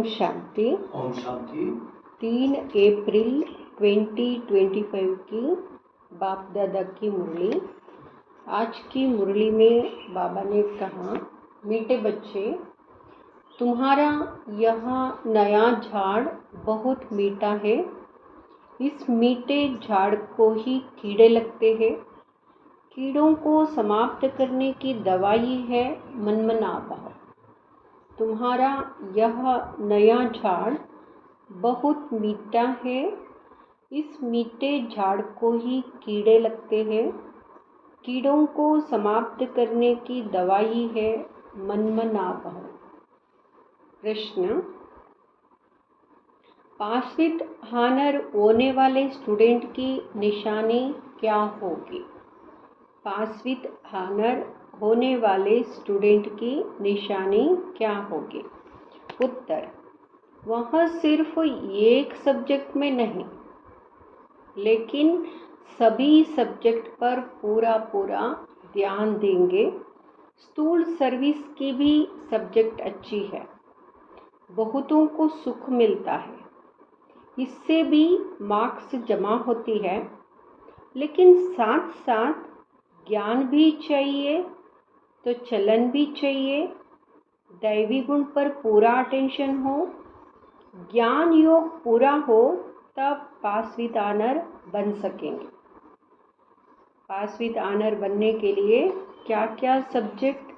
शांति। ओम शांति। 3 अप्रैल 2025 की बाप दादा की मुरली। आज की मुरली में बाबा ने कहा, मीठे बच्चे, तुम्हारा यह नया झाड़ बहुत मीठा है। इस मीठे झाड़ को ही कीड़े लगते हैं। कीड़ों को समाप्त करने की दवाई है मनमनाभाव। तुम्हारा यह नया झाड़ बहुत मीठा है। इस मीठे झाड़ को ही कीड़े लगते हैं। कीड़ों को समाप्त करने की दवाई है मनमनाभाव। प्रश्न, पासवित हानर होने वाले स्टूडेंट की निशानी क्या होगी? पासवित हानर होने वाले स्टूडेंट की निशानी क्या होगी? उत्तर, वह सिर्फ एक सब्जेक्ट में नहीं, लेकिन सभी सब्जेक्ट पर पूरा ध्यान देंगे। स्थूल सर्विस की भी सब्जेक्ट अच्छी है। बहुतों को सुख मिलता है, इससे भी मार्क्स जमा होती है, लेकिन साथ साथ ज्ञान भी चाहिए तो चलन भी चाहिए। दैवी गुण पर पूरा अटेंशन हो, ज्ञान योग पूरा हो, तब पासवित ऑनर बन सकेंगे। पासवित ऑनर बनने के लिए क्या क्या सब्जेक्ट?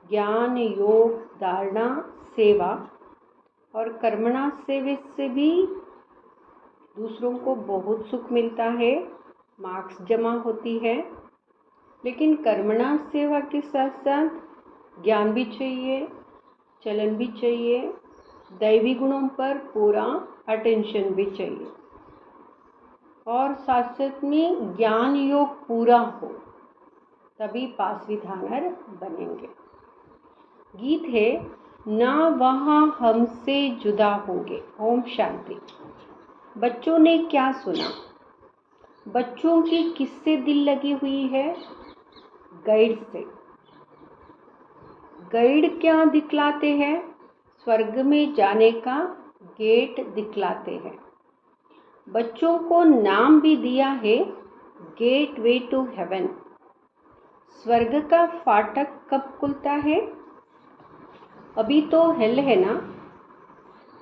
ज्ञान, योग, धारणा, सेवा और कर्मणा सेवा से भी दूसरों को बहुत सुख मिलता है, मार्क्स जमा होती है। लेकिन कर्मणा सेवा के साथ साथ ज्ञान भी चाहिए, चलन भी चाहिए, दैवी गुणों पर पूरा अटेंशन भी चाहिए, और साथ साथ में ज्ञान योग पूरा हो, तभी पासवित ऑनर बनेंगे। गीत है, ना वहाँ हमसे जुदा होंगे। ओम शांति। बच्चों ने क्या सुना? बच्चों की किससे दिल लगी हुई है? गाइड से। गाइड क्या दिखलाते हैं? स्वर्ग में जाने का गेट दिखलाते हैं। बच्चों को नाम भी दिया है गेट वे टू हेवन। स्वर्ग का फाटक कब खुलता है? अभी तो हेल है ना।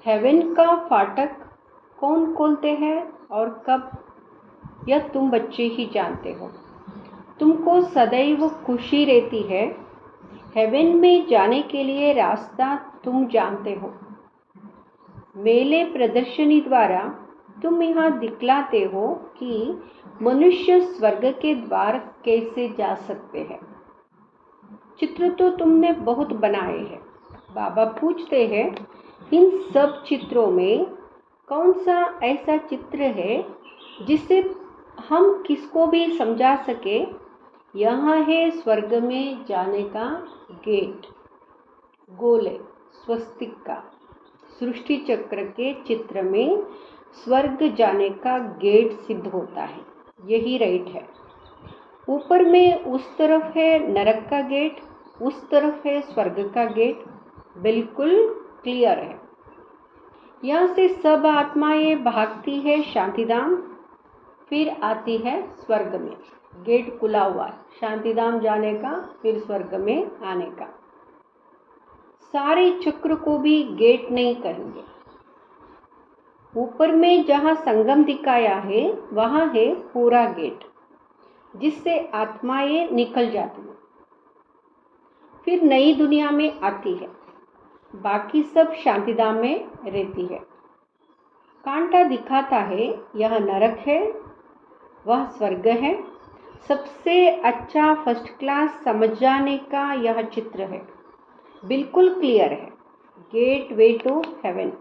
हेवन का फाटक कौन खोलते हैं और कब, यह तुम बच्चे ही जानते हो। तुमको सदैव खुशी रहती है। हेवन में जाने के लिए रास्ता तुम जानते हो। मेले प्रदर्शनी द्वारा तुम यहाँ दिखलाते हो कि मनुष्य स्वर्ग के द्वार कैसे जा सकते हैं। चित्र तो तुमने बहुत बनाए हैं। बाबा पूछते हैं, इन सब चित्रों में कौन सा ऐसा चित्र है जिससे हम किसको भी समझा सके यहाँ है स्वर्ग में जाने का गेट। गोले स्वस्तिक का सृष्टि चक्र के चित्र में स्वर्ग जाने का गेट सिद्ध होता है। यही राइट है। ऊपर में उस तरफ है नरक का गेट, उस तरफ है स्वर्ग का गेट। बिल्कुल क्लियर है। यहाँ से सब आत्माएं भागती है शांतिधाम, फिर आती है स्वर्ग में। गेट खुला हुआ है शांतिधाम जाने का, फिर स्वर्ग में आने का। सारे चक्र को भी गेट नहीं कहेंगे। ऊपर में जहाँ संगम दिखाया है वहाँ है पूरा गेट, जिससे आत्माएं निकल जाती हैं, फिर नई दुनिया में आती है। बाकी सब शांतिधाम में रहती है। कांटा दिखाता है यह नरक है, वह स्वर्ग है। सबसे अच्छा फर्स्ट क्लास समझ जाने का यह चित्र है। बिल्कुल क्लियर है। Gateway to heaven.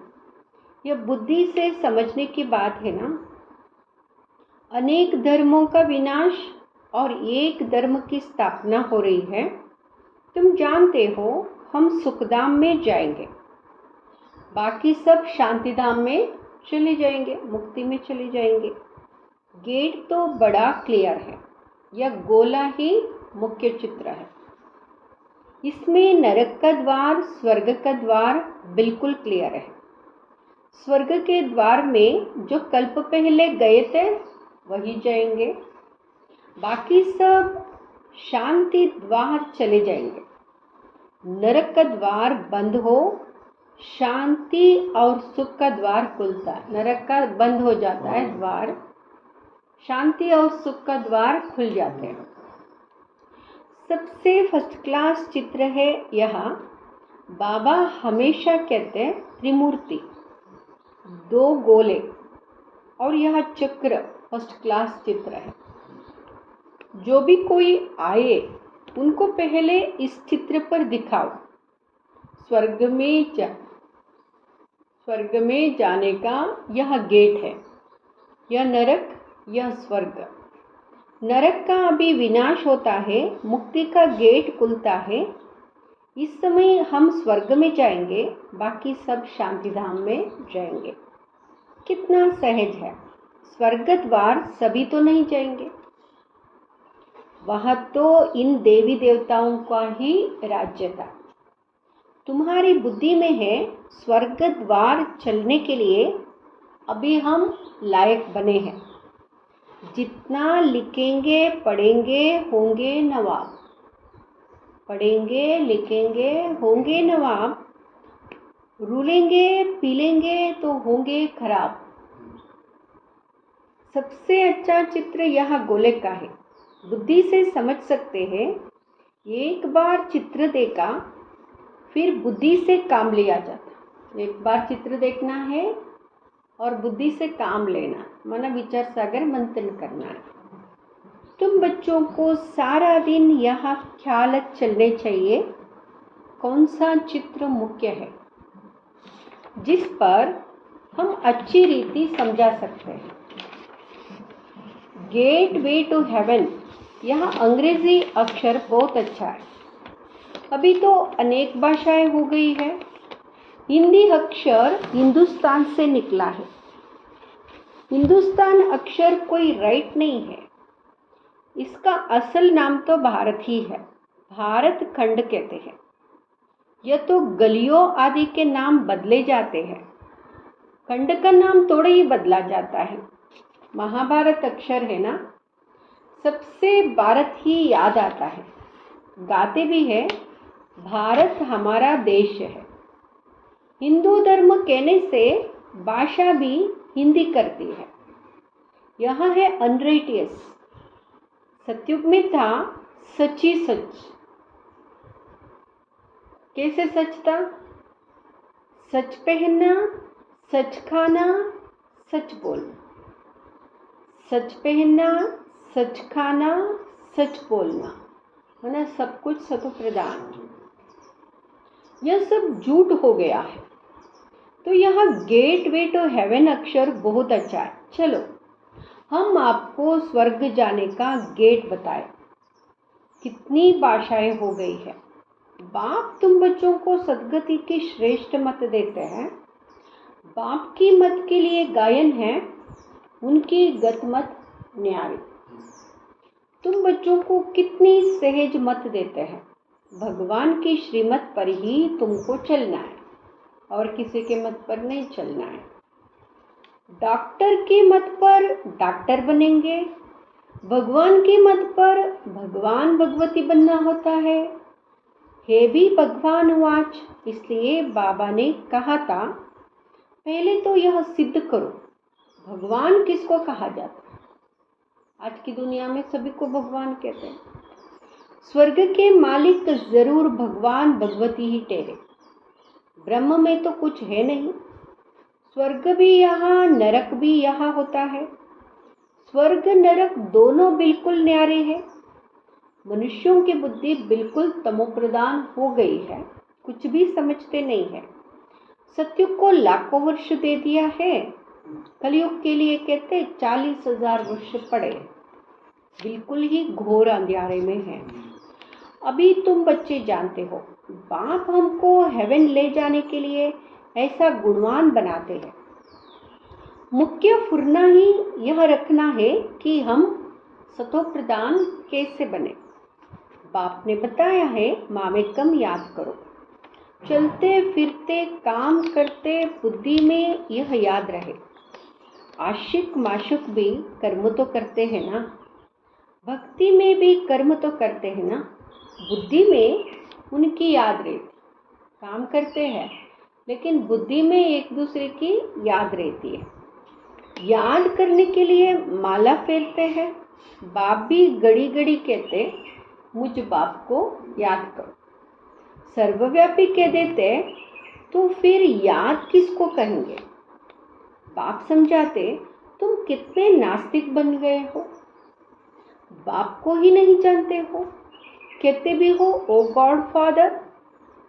यह बुद्धि से समझने की बात है ना। अनेक धर्मों का विनाश और एक धर्म की स्थापना हो रही है। तुम जानते हो हम सुखधाम में जाएंगे, बाकी सब शांतिधाम में चले जाएंगे, मुक्ति में चले जाएंगे। गेट तो बड़ा क्लियर है। यह गोला ही मुख्य चित्र है। इसमें नरक का द्वार, स्वर्ग का द्वार बिल्कुल क्लियर है। स्वर्ग के द्वार में जो कल्प पहले गए थे वही जाएंगे, बाकी सब शांति द्वार चले जाएंगे। नरक का द्वार बंद हो, शांति और सुख का द्वार खुलता है। नरक का बंद हो जाता है द्वार, शांति और सुख का द्वार खुल जाते हैं। सबसे फर्स्ट क्लास चित्र है यहाँ। बाबा हमेशा कहते हैं त्रिमूर्ति, दो गोले और यह चक्र फर्स्ट क्लास चित्र है। जो भी कोई आए उनको पहले इस चित्र पर दिखाओ। स्वर्ग में जाने का यह गेट है, यह नरक, यह स्वर्ग। नरक का अभी विनाश होता है, मुक्ति का गेट खुलता है। इस समय हम स्वर्ग में जाएंगे, बाकी सब शांति धाम में जाएंगे। कितना सहज है। स्वर्ग द्वार सभी तो नहीं जाएंगे, वहाँ तो इन देवी देवताओं का ही राज्य था। तुम्हारी बुद्धि में है स्वर्ग द्वार चलने के लिए अभी हम लायक बने हैं। जितना लिखेंगे पढ़ेंगे होंगे नवाब, पढ़ेंगे लिखेंगे होंगे नवाब, रूलेंगे पीलेंगे तो होंगे खराब। सबसे अच्छा चित्र यह गोले का है। बुद्धि से समझ सकते हैं। एक बार चित्र देखा फिर बुद्धि से काम लिया जाता। एक बार चित्र देखना है और बुद्धि से काम लेना, माना विचार सागर मंथन करना है। तुम बच्चों को सारा दिन यहाँ ख्याल चलने चाहिए कौन सा चित्र मुख्य है, जिस पर हम अच्छी रीति समझा सकते हैं। गेट वे टू हेवन, यह अंग्रेजी अक्षर बहुत अच्छा है। अभी तो अनेक भाषाएं हो गई है। हिंदी अक्षर हिंदुस्तान से निकला है। हिंदुस्तान अक्षर कोई राइट नहीं है, इसका असल नाम तो भारत ही है। भारत खंड कहते हैं। यह तो गलियों आदि के नाम बदले जाते हैं, खंड का नाम थोड़ा ही बदला जाता है। महाभारत अक्षर है ना, सबसे भारत ही याद आता है। गाते भी है भारत हमारा देश है। हिंदू धर्म कहने से भाषा भी हिंदी करती है। यह है अनराइटियस। सतयुग में था सच ही सच। कैसे सच था? सच पहनना, सच खाना, सच बोलना। सच पहनना, सच खाना, सच बोलना, है ना, सब कुछ सतो प्रधान। यह सब झूठ हो गया है। तो यह गेट वे टू हेवन अक्षर बहुत अच्छा है। चलो हम आपको स्वर्ग जाने का गेट बताए। कितनी भाषाएं हो गई है। बाप तुम बच्चों को सदगति की श्रेष्ठ मत देते हैं। बाप की मत के लिए गायन है, उनकी गत मत न्यारी। तुम बच्चों को कितनी सहज मत देते हैं। भगवान की श्रीमत पर ही तुमको चलना है और किसी के मत पर नहीं चलना है। डॉक्टर के मत पर डॉक्टर बनेंगे, भगवान के मत पर भगवान भगवती बनना होता है। हे भी भगवान वाच, इसलिए बाबा ने कहा था पहले तो यह सिद्ध करो भगवान किसको कहा जाता है। आज की दुनिया में सभी को भगवान कहते हैं। स्वर्ग के मालिक जरूर भगवान भगवती ही ठहरे। ब्रह्म में तो कुछ है नहीं। स्वर्ग भी यहाँ, नरक भी यहाँ होता है। स्वर्ग नरक दोनों बिल्कुल न्यारे हैं। मनुष्यों की बुद्धि बिल्कुल तमोप्रधान हो गई है, कुछ भी समझते नहीं है। सतयुग को लाखों वर्ष दे दिया है, कलयुग के लिए कहते 40,000 वर्ष पड़े। बिल्कुल ही घोर अंधेरे में है। अभी तुम बच्चे जानते हो बाप हमको हेवन ले जाने के लिए ऐसा गुणवान बनाते हैं। मुख्य फुरना ही यह रखना है कि हम सतो प्रधान कैसे बने। बाप ने बताया है मामेकम याद करो। चलते फिरते काम करते बुद्धि में यह याद रहे। आशिक माशुक भी कर्म तो करते हैं ना, भक्ति में भी कर्म तो करते हैं ना, बुद्धि में उनकी याद रहती। काम करते हैं लेकिन बुद्धि में एक दूसरे की याद रहती है। याद करने के लिए माला फेरते हैं। बाप भी घड़ी घड़ी कहते मुझ बाप को याद करो। सर्वव्यापी कह देते तो फिर याद किसको कहेंगे। बाप समझाते तुम कितने नास्तिक बन गए हो, बाप को ही नहीं जानते हो। कहते भी हो ओ गॉड फादर,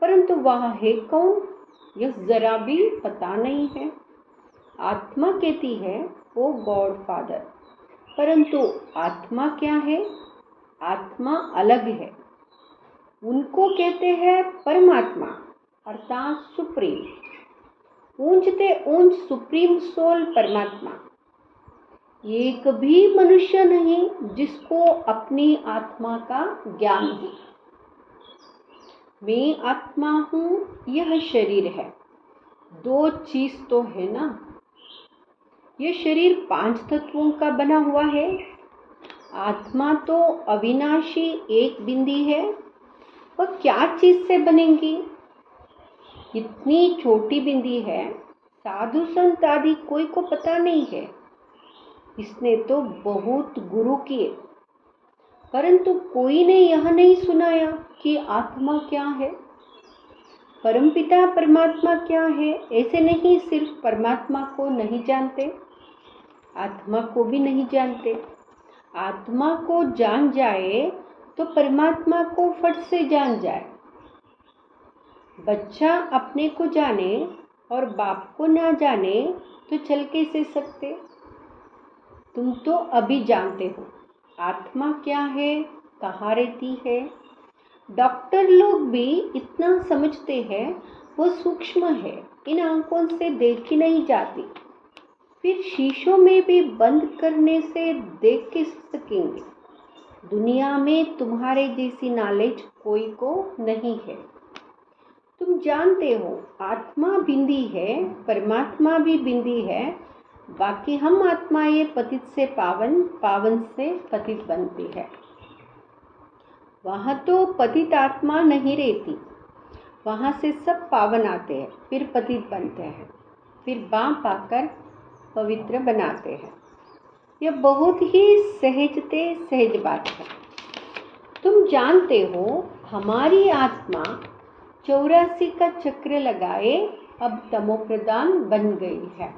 परंतु वह है कौन यह जरा भी पता नहीं है। आत्मा कहती है ओ गॉड फादर, परंतु आत्मा क्या है? आत्मा अलग है। उनको कहते हैं परमात्मा अर्थात सुप्रीम। ऊंचते ऊंच सुप्रीम सोल परमात्मा। एक भी मनुष्य नहीं जिसको अपनी आत्मा का ज्ञान हो। मैं आत्मा हूँ, यह शरीर है। दो चीज तो है ना। यह शरीर 5 तत्वों का बना हुआ है। आत्मा तो अविनाशी एक बिंदी है। वह क्या चीज से बनेंगी? इतनी छोटी बिंदी है, साधु संत आदि कोई को पता नहीं है। इसने तो बहुत गुरु किए, परंतु कोई ने यह नहीं सुनाया कि आत्मा क्या है, परमपिता परमात्मा क्या है। ऐसे नहीं सिर्फ परमात्मा को नहीं जानते, आत्मा को भी नहीं जानते। आत्मा को जान जाए तो परमात्मा को फट से जान जाए। बच्चा अपने को जाने और बाप को ना जाने तो चल कैसे सकते। तुम तो अभी जानते हो आत्मा क्या है, कहाँ रहती है। डॉक्टर लोग भी इतना समझते हैं वह सूक्ष्म है, इन आंखों से देखी नहीं जाती। फिर शीशों में भी बंद करने से देख के सकेंगे। दुनिया में तुम्हारे जैसी नॉलेज कोई को नहीं है। तुम जानते हो आत्मा बिंदी है, परमात्मा भी बिंदी है। बाकी हम आत्माएं पतित से पावन, पावन से पतित बनती है। वहाँ तो पतित आत्मा नहीं रहती, वहाँ से सब पावन आते हैं, फिर पतित बनते हैं, फिर बाप आकर पवित्र बनाते हैं। यह बहुत ही सहज बात है। तुम जानते हो हमारी आत्मा 84 का चक्र लगाए अब तमोप्रधान बन गई है।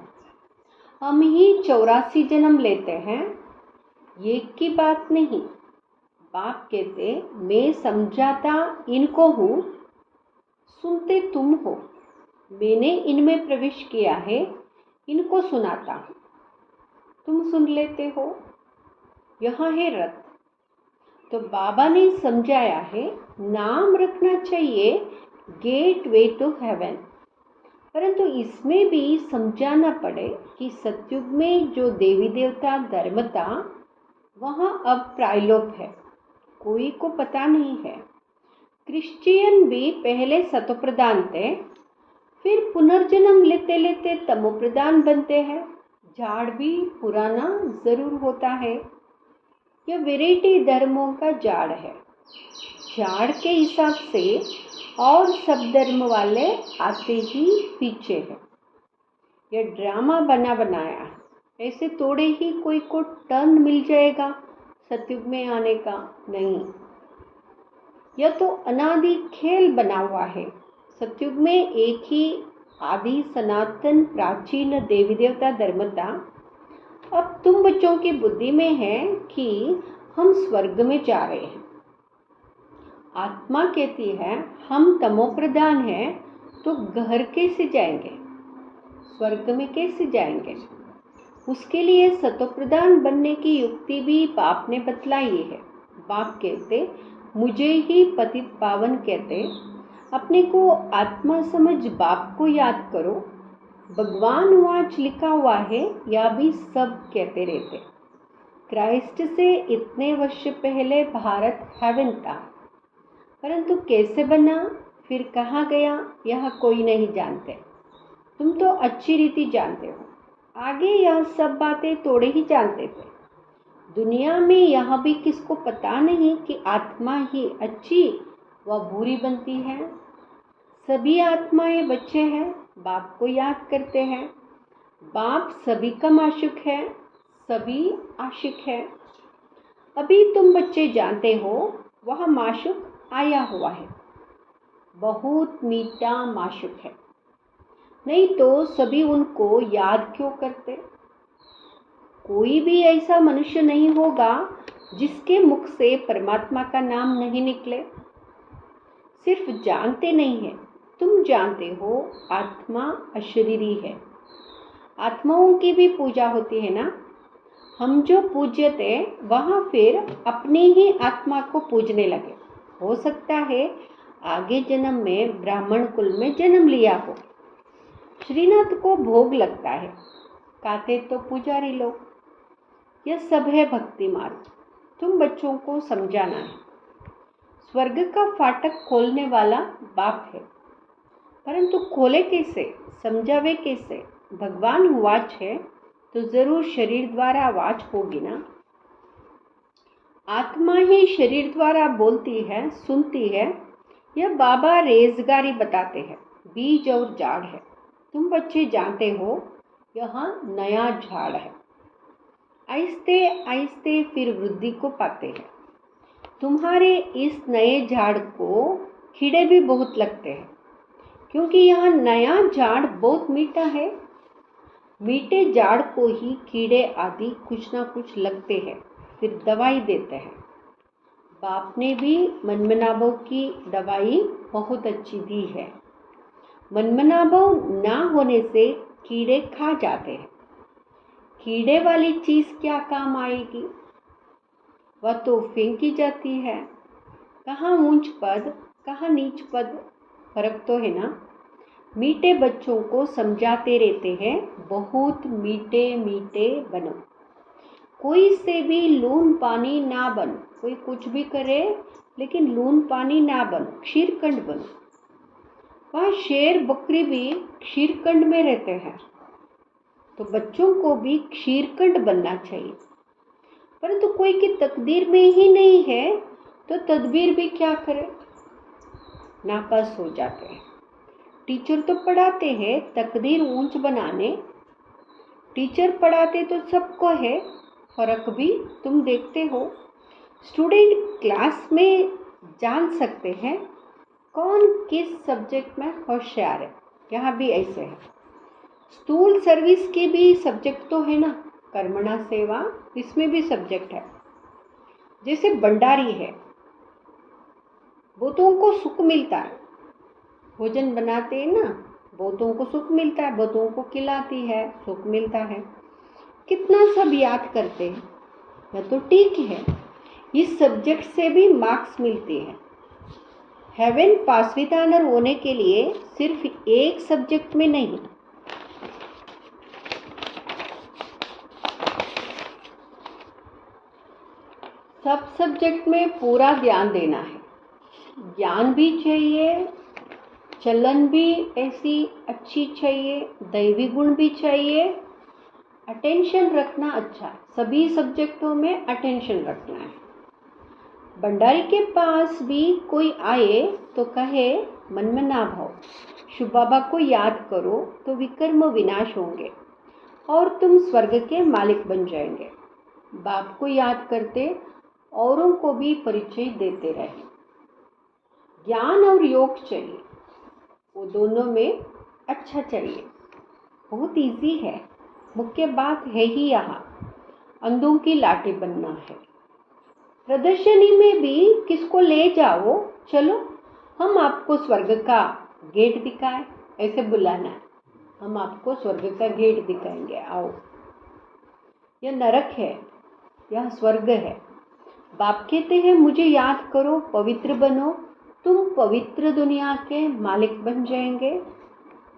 हम ही 84 जन्म लेते हैं, एक की बात नहीं। बाप कहते मैं समझाता इनको हूँ, सुनते तुम हो। मैंने इनमें प्रवेश किया है, इनको सुनाता हूँ, तुम सुन लेते हो। यहाँ है रथ। तो बाबा ने समझाया है नाम रखना चाहिए गेट वे टू हेवन, परंतु इसमें भी समझाना पड़े कि सतयुग में जो देवी देवता धर्म था वहाँ अब प्रायलोक है, कोई को पता नहीं है। क्रिश्चियन भी पहले सतोप्रधान थे, फिर पुनर्जन्म लेते लेते तमोप्रधान बनते हैं। झाड़ भी पुराना जरूर होता है। यह वैरायटी धर्मों का झाड़ है। झाड़ के हिसाब से और सब धर्म वाले आते ही पीछे है। यह ड्रामा बना बनाया है, ऐसे थोड़े ही कोई को टर्न मिल जाएगा सतयुग में आने का नहीं। यह तो अनादि खेल बना हुआ है। सतयुग में एक ही आदि सनातन प्राचीन देवी देवता धर्म था। अब तुम बच्चों की बुद्धि में है कि हम स्वर्ग में जा रहे हैं। आत्मा कहती है हम तमोप्रधान हैं तो घर कैसे जाएंगे, स्वर्ग में कैसे जाएंगे। उसके लिए सतोप्रधान बनने की युक्ति भी बाप ने बतलाई है। बाप कहते मुझे ही पतित पावन कहते, अपने को आत्मा समझ बाप को याद करो। भगवान वाच लिखा हुआ है, या भी सब कहते रहते। क्राइस्ट से इतने वर्ष पहले भारत हेवन था, परंतु कैसे बना फिर कहाँ गया यह कोई नहीं जानते। तुम तो अच्छी रीति जानते हो। आगे यह सब बातें थोड़े ही जानते थे। दुनिया में यह भी किसको पता नहीं कि आत्मा ही अच्छी व बुरी बनती है। सभी आत्माएं बच्चे हैं, बाप को याद करते हैं। बाप सभी का माशूक है, सभी आशिक है। अभी तुम बच्चे जानते हो वह माशूक आया हुआ है, बहुत मीठा माशूक है। नहीं तो सभी उनको याद क्यों करते। कोई भी ऐसा मनुष्य नहीं होगा जिसके मुख से परमात्मा का नाम नहीं निकले। सिर्फ जानते नहीं है, तुम जानते हो आत्मा अशरीरी है। आत्माओं की भी पूजा होती है ना। हम जो पूज्य थे वहाँ फिर अपनी ही आत्मा को पूजने लगे। हो सकता है आगे जन्म में ब्राह्मण कुल में जन्म लिया हो। श्रीनाथ को भोग लगता है, खाते तो पुजारी लोग। यह सब है भक्ति मार्ग। तुम बच्चों को समझाना है। स्वर्ग का फाटक खोलने वाला बाप है, परंतु खोले कैसे, समझावे कैसे। भगवान वाच है तो जरूर शरीर द्वारा आवाज होगी ना। आत्मा ही शरीर द्वारा बोलती है, सुनती है। यह बाबा रेजगारी बताते हैं। बीज और झाड़ है। तुम बच्चे जानते हो यह नया झाड़ है। आहिस्ते आहिस्ते फिर वृद्धि को पाते हैं। तुम्हारे इस नए झाड़ को कीड़े भी बहुत लगते हैं, क्योंकि यह नया झाड़ बहुत मीठा है। मीठे झाड़ को ही कीड़े आदि कुछ ना कुछ लगते हैं, फिर दवाई देते हैं। बाप ने भी मनमनाभव की दवाई बहुत अच्छी दी है। मनमनाभव ना होने से कीड़े खा जाते हैं। कीड़े वाली चीज क्या काम आएगी, वह तो फेंकी जाती है। कहाँ ऊंच पद, कहाँ नीच पद, फर्क तो है ना। मीठे बच्चों को समझाते रहते हैं, बहुत मीठे मीठे बनो। कोई से भी लून पानी ना बनो। कोई कुछ भी करे लेकिन लून पानी ना बनो, क्षीरकंड बनो। वहाँ शेर बकरी भी क्षीरकंड में रहते हैं, तो बच्चों को भी क्षीरकंड बनना चाहिए। परंतु कोई की तकदीर में ही नहीं है तो तदबीर भी क्या करे, नापास हो जाते हैं। टीचर तो पढ़ाते हैं तकदीर ऊंच बनाने। टीचर पढ़ाते तो सबको है, फर्क भी तुम देखते हो। स्टूडेंट क्लास में जान सकते हैं कौन किस सब्जेक्ट में होशियार है। यहाँ भी ऐसे है। स्थूल सर्विस के भी सब्जेक्ट तो है ना, कर्मणा सेवा, इसमें भी सब्जेक्ट है। जैसे भंडारी है, बहुतों को सुख मिलता है। भोजन बनाते हैं ना, बहुतों को सुख मिलता है, बहुतों को खिलाती है, सुख मिलता है। कितना सब याद करते हैं, यह तो ठीक है। इस सब्जेक्ट से भी मार्क्स मिलते हैं। हेवन पास विद ऑनर होने के लिए सिर्फ एक सब्जेक्ट में नहीं, सब सब्जेक्ट में पूरा ध्यान देना है। ज्ञान भी चाहिए, चलन भी ऐसी अच्छी चाहिए, दैवी गुण भी चाहिए, अटेंशन रखना अच्छा। सभी सब्जेक्टों में अटेंशन रखना है। भंडारी के पास भी कोई आए तो कहे मन में ना भाव, शिव बाबा को याद करो तो विकर्म विनाश होंगे और तुम स्वर्ग के मालिक बन जाएंगे। बाप को याद करते औरों को भी परिचय देते रहे। ज्ञान और योग चाहिए, वो दोनों में अच्छा चाहिए। बहुत इजी है, मुख्य बात है ही यहाँ अंधों की लाठी बनना है। प्रदर्शनी में भी किसको ले जाओ, चलो हम आपको स्वर्ग का गेट दिखाएं, ऐसे बुलाना है। हम आपको स्वर्ग का गेट दिखाएंगे, आओ। यह नरक है, यह स्वर्ग है। बाप कहते हैं मुझे याद करो, पवित्र बनो, तुम पवित्र दुनिया के मालिक बन जाएंगे।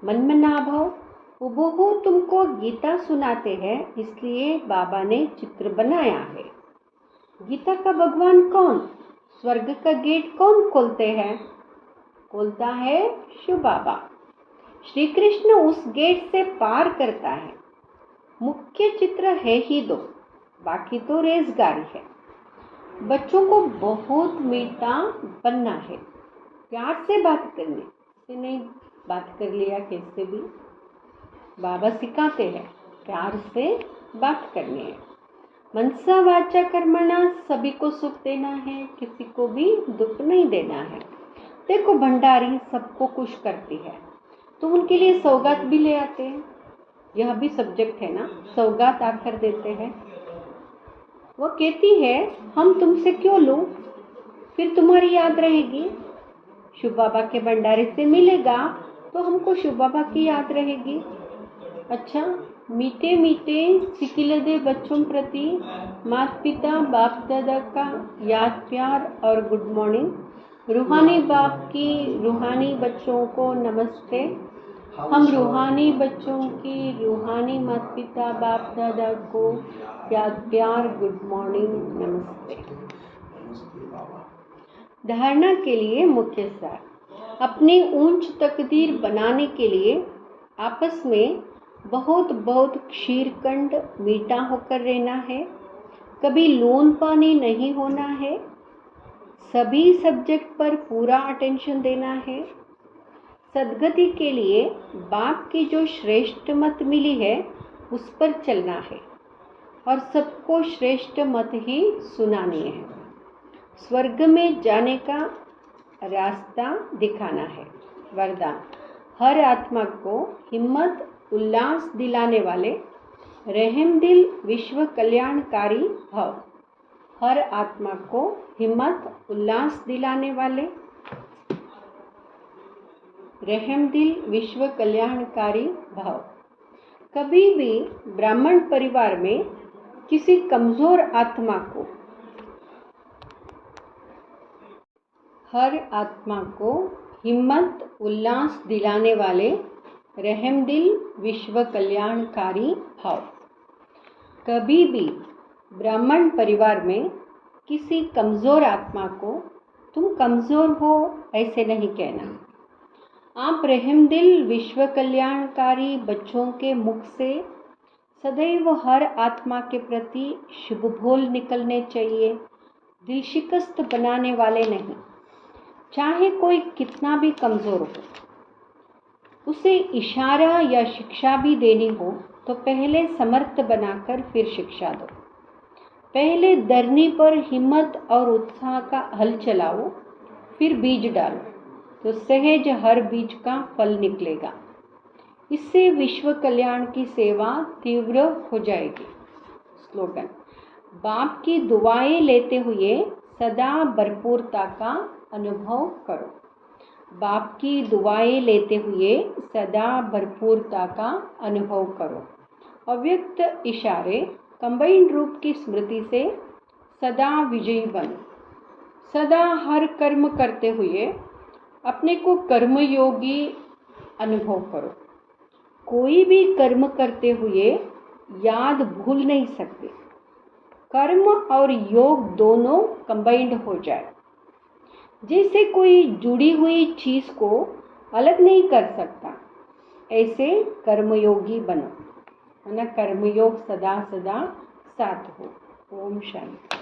मन में ना भाव। हुबहू तुमको गीता सुनाते हैं, इसलिए बाबा ने चित्र बनाया है। गीता का भगवान कौन, स्वर्ग का गेट कौन खोलते हैं? खोलता है शिव बाबा। श्री कृष्ण उस गेट से पार करता है। मुख्य चित्र है ही दो, बाकी तो रेज़गारी है। बच्चों को बहुत मीठा बनना है, प्यार से बात करने से नहीं, बात कर लिया कैसे भी। बाबा सिखाते हैं प्यार से बात करनी है। मनसा वाचा कर्मणा, सभी को सुख देना है, किसी को भी दुख नहीं देना है। देखो भंडारी सबको खुश करती है, तो उनके लिए सौगात भी ले आते हैं। यह भी सब्जेक्ट है ना, सौगात आकर देते हैं। वो कहती है हम तुमसे क्यों लूं, फिर तुम्हारी याद रहेगी। शिव बाबा के भंडारे से मिलेगा तो हमको शिव बाबा की याद रहेगी। अच्छा, मीठे मीठे सिकिलदे बच्चों प्रति माता पिता बाप दादा का याद प्यार और गुड मॉर्निंग। रूहानी बाप की रूहानी बच्चों को नमस्ते। हम रूहानी बच्चों की रूहानी माता पिता बाप दादा को याद प्यार गुड मॉर्निंग नमस्ते। धारणा के लिए मुख्य सार। अपनी ऊंच तकदीर बनाने के लिए आपस में बहुत बहुत क्षीरकंड मीठा होकर रहना है, कभी लून पानी नहीं होना है, सभी सब्जेक्ट पर पूरा अटेंशन देना है। सदगति के लिए बाप की जो श्रेष्ठ मत मिली है उस पर चलना है और सबको श्रेष्ठ मत ही सुनानी है। स्वर्ग में जाने का रास्ता दिखाना है। वरदान। हर आत्मा को हिम्मत उल्लास दिलाने वाले रहमदिल विश्व कल्याणकारी भव। हर आत्मा को हिम्मत उल्लास दिलाने वाले रहमदिल विश्व कल्याणकारी भव। कभी भी ब्राह्मण परिवार में किसी कमजोर आत्मा को, हर आत्मा को हिम्मत उल्लास दिलाने वाले रहमदिल विश्व कल्याणकारी भाव। कभी भी ब्राह्मण परिवार में किसी कमज़ोर आत्मा को तुम कमज़ोर हो ऐसे नहीं कहना। आप रहमदिल विश्व कल्याणकारी बच्चों के मुख से सदैव हर आत्मा के प्रति शुभ बोल निकलने चाहिए, दिल शिकस्त बनाने वाले नहीं। चाहे कोई कितना भी कमज़ोर हो, उसे इशारा या शिक्षा भी देनी हो तो पहले समर्थ बनाकर फिर शिक्षा दो। पहले धरनी पर हिम्मत और उत्साह का हल चलाओ, फिर बीज डालो तो सहज हर बीज का फल निकलेगा। इससे विश्व कल्याण की सेवा तीव्र हो जाएगी। स्लोगन। बाप की दुआएं लेते हुए सदा भरपूरता का अनुभव करो। बाप की दुआएं लेते हुए सदा भरपूरता का अनुभव करो। अव्यक्त इशारे कंबाइंड रूप की स्मृति से सदा विजयी बनो। सदा हर कर्म करते हुए अपने को कर्मयोगी अनुभव करो। कोई भी कर्म करते हुए याद भूल नहीं सकते। कर्म और योग दोनों कंबाइंड हो जाए। जैसे कोई जुड़ी हुई चीज को अलग नहीं कर सकता, ऐसे कर्मयोगी बनो, है ना। कर्मयोग सदा सदा साथ हो। ओम शांति।